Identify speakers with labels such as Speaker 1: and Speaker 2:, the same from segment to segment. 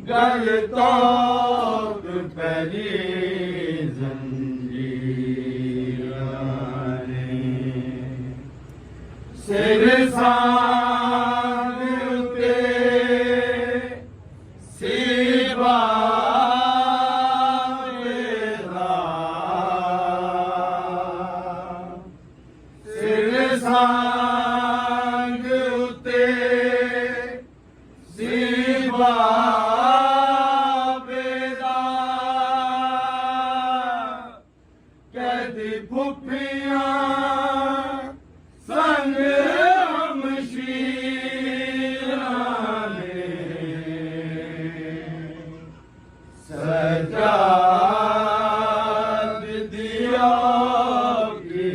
Speaker 1: गल तोक पैरी जंजीरां ने सिर सांग उते सेवा वेदा सिर सांग उते सेवा फुफियां संग हमशीरां ने सजाद दिया की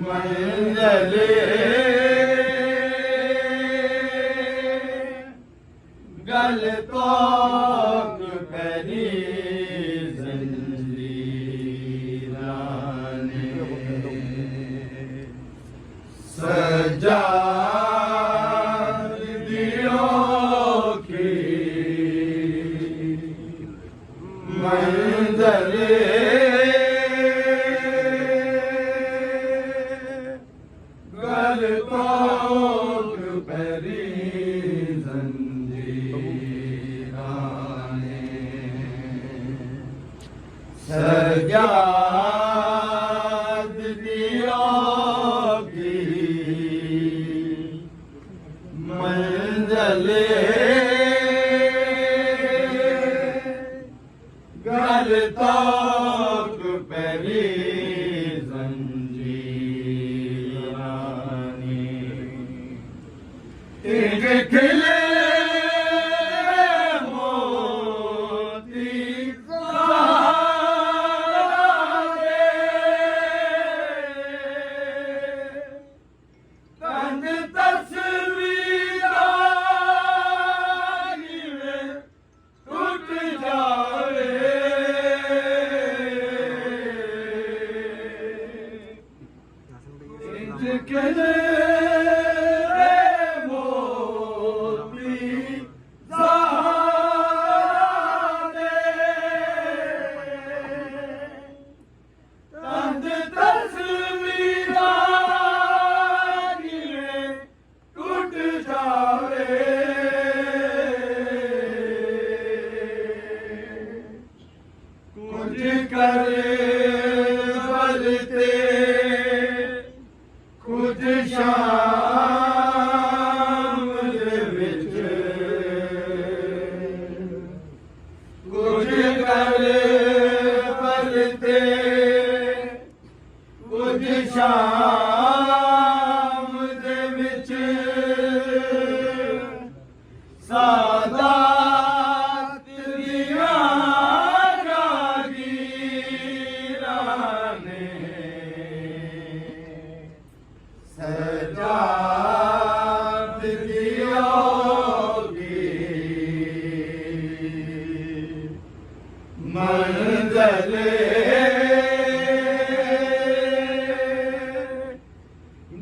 Speaker 1: मंज़िले गल तोक पैरी सजाद दियो की मंज़िले गल तोक पैरी जंजीरां ने सजाद दियो मंज़िले गल तोक पैरी जंजीरां ने इंज खिले कुछ शाम दे विच कुछ करे बलते कुछ शाम दे विच सादात दिया सजाद दियो की मंज़िले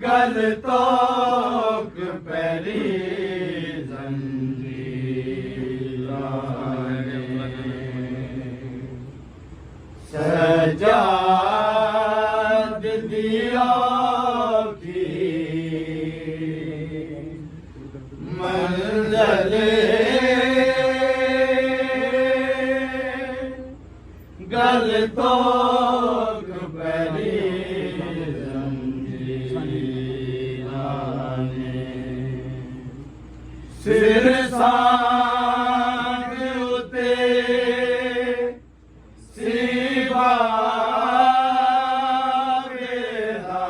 Speaker 1: गल तोक पैरी जंजीरां ने सजाद दियो मंज़िले गल तोक पैरी जंजीरां ने सिर सांग उते सेवा वेदा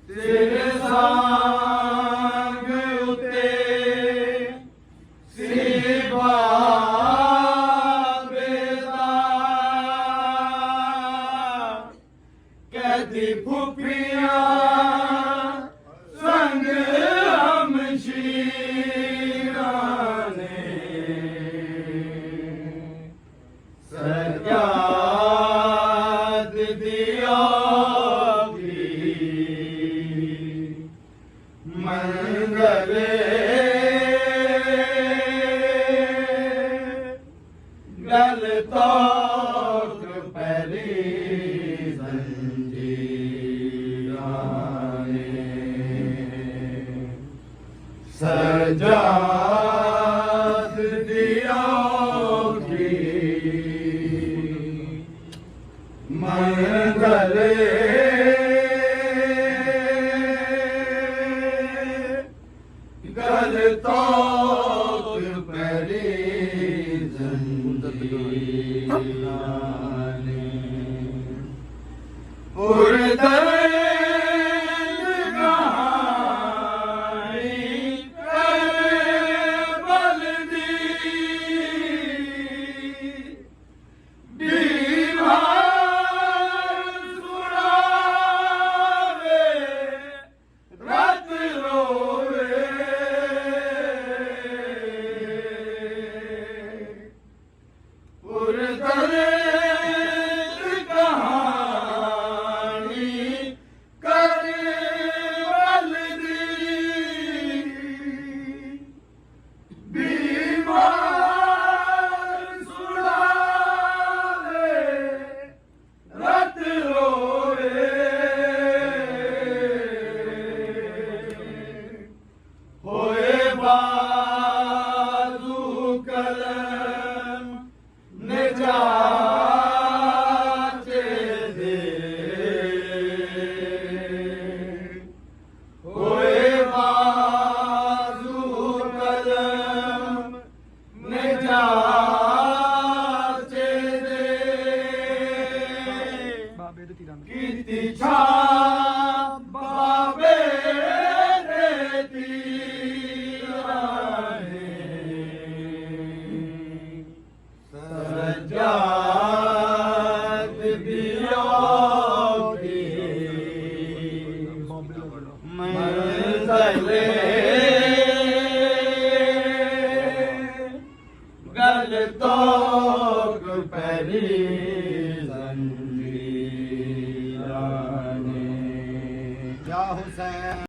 Speaker 1: सिर सांग उते सेवा वेदा कहती फुफियां संग हमशीरां ने सजाद दिया की ਸਜਾਦ ਦਿਓ ਕੀ ਮਨ ਧਰੇ ਗਲ ਤੋਕ ਪੈਰੀ ਜੰਗੀਲਾਨੇ ਉਰਦਰ ਕੀਤੀ ਛਾ ਬਾਬੇ ਦੇ ਤੀਰਾਂ ਨੇ ਸਜਾਦ ਦਿਓ ਕੀ ਮੰਜ਼ਲੇ ਗਲ ਤੋਂ